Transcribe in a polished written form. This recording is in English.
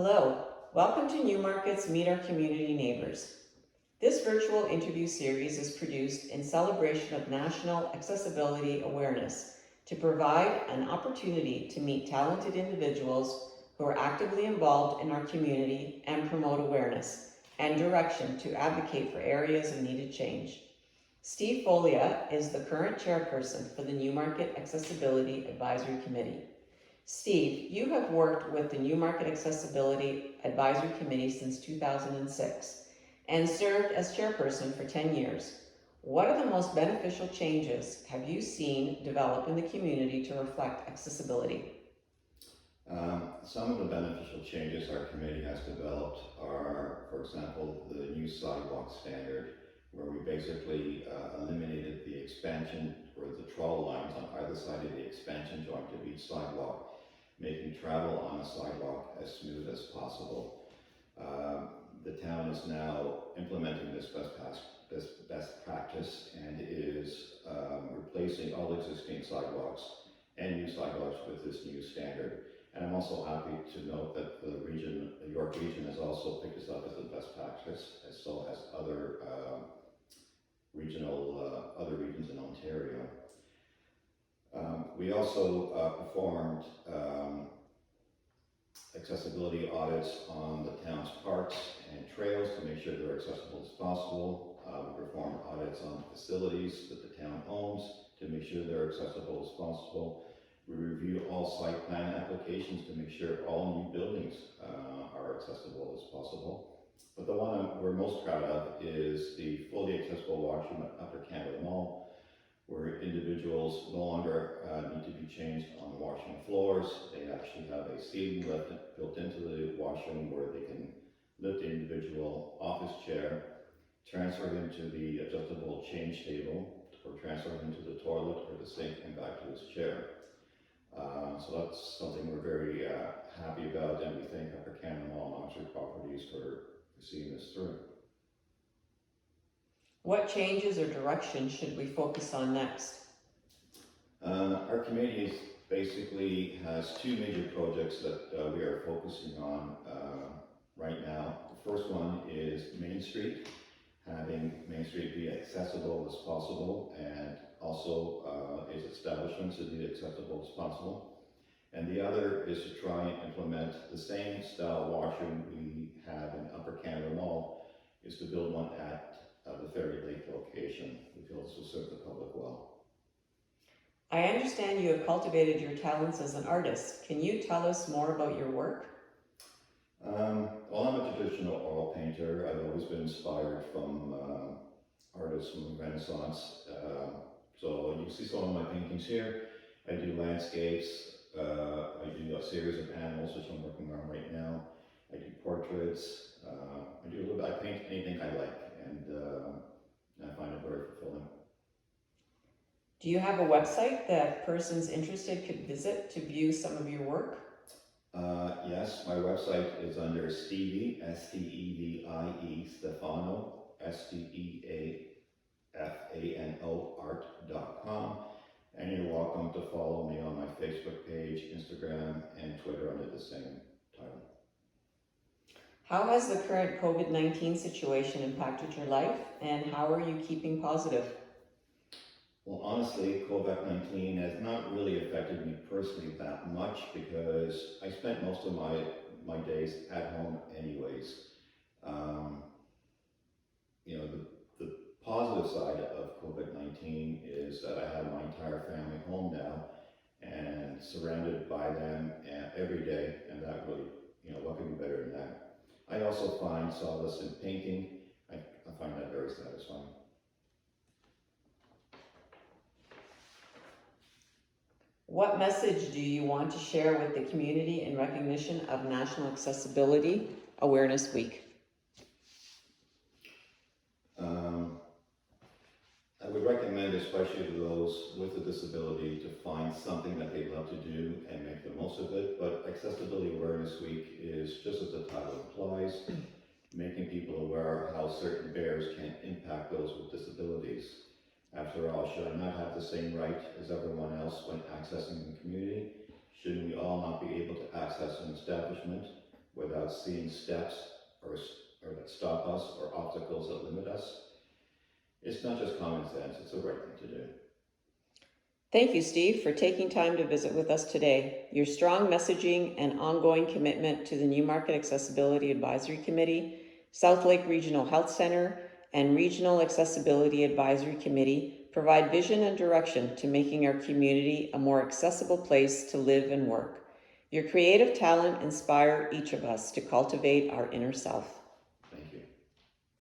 Hello, welcome to Newmarket's Meet Our Community Neighbors. This virtual interview series is produced in celebration of National Accessibility Awareness to provide an opportunity to meet talented individuals who are actively involved in our community and promote awareness and direction to advocate for areas of needed change. Steve Foglia is the current chairperson for the Newmarket Accessibility Advisory Committee. Steve, you have worked with the Newmarket Accessibility Advisory Committee since 2006 and served as chairperson for 10 years. What are the most beneficial changes have you seen develop in the community to reflect accessibility? Some of the beneficial changes our committee has developed are, for example, the new sidewalk standard, where we basically eliminated the expansion or the troll lines on either side of the expansion joint of each sidewalk, making travel on a sidewalk as smooth as possible. The town is now implementing this best practice and is replacing all existing sidewalks and new sidewalks with this new standard. And I'm also happy to note that the York region has also picked this up as a best practice, as so has other regions in Ontario. We also performed accessibility audits on the town's parks and trails to make sure they're accessible as possible. We performed audits on facilities that the town owns to make sure they're accessible as possible. We review all site plan applications to make sure all new buildings are accessible as possible. But the one we're most proud of is the fully accessible washroom at Upper Canada Mall, where individuals no longer need to be changed on washroom floors. They actually have a seating lift built into the washroom where they can lift the individual off his chair, transfer him to the adjustable change table, or transfer him to the toilet or the sink and back to his chair. So that's something we're very happy about, and we thank Upper Canada Mall and Oxford Properties for seeing this through. What changes or directions should we focus on next? Our committee basically has two major projects that we are focusing on right now. The first one is Main Street, having Main Street be accessible as possible, and also its establishments to be accessible as possible. And the other is to try and implement the same style washroom we have in Upper Canada Mall, is to build one at the Ferry Lake location. We feel this will serve the public well. I understand you have cultivated your talents as an artist. Can you tell us more about your work? Well, I'm a traditional oil painter. I've always been inspired from artists from the Renaissance. So you see some of my paintings here. I do landscapes. I do a series of animals, which I'm working on right now. I do portraits. I paint anything I like, and I find it very fulfilling. Do you have a website that persons interested could visit to view some of your work? Yes, my website is under Stevie, S-T-E-V-I-E, Stefano, S-T-E-A-F-A-N-O, art.com. And you're welcome to follow me on my Facebook page, Instagram, and Twitter under the same title. How has the current COVID-19 situation impacted your life, and how are you keeping positive? Well, honestly, COVID-19 has not really affected me personally that much because I spent most of my days at home anyways. The positive side of COVID-19 is that I have my entire family home now and surrounded by them every day, and that really, what could be better than that? I also find solace in painting. I find that very satisfying. What message do you want to share with the community in recognition of National Accessibility Awareness Week? I would recommend, especially to those with a disability, to find something that they love to do and make the most of it. But Accessibility Awareness Week is, just as the title implies, making people aware of how certain barriers can impact those with disabilities. After all, should I not have the same right as everyone else when accessing the community? Shouldn't we all not be able to access an establishment? without seeing steps or that stop us or obstacles that limit us. It's not just common sense, it's the right thing to do. Thank you, Steve, for taking time to visit with us today. Your strong messaging and ongoing commitment to the Newmarket Accessibility Advisory Committee, South Lake Regional Health Center, and Regional Accessibility Advisory Committee provide vision and direction to making our community a more accessible place to live and work. Your creative talent inspires each of us to cultivate our inner self.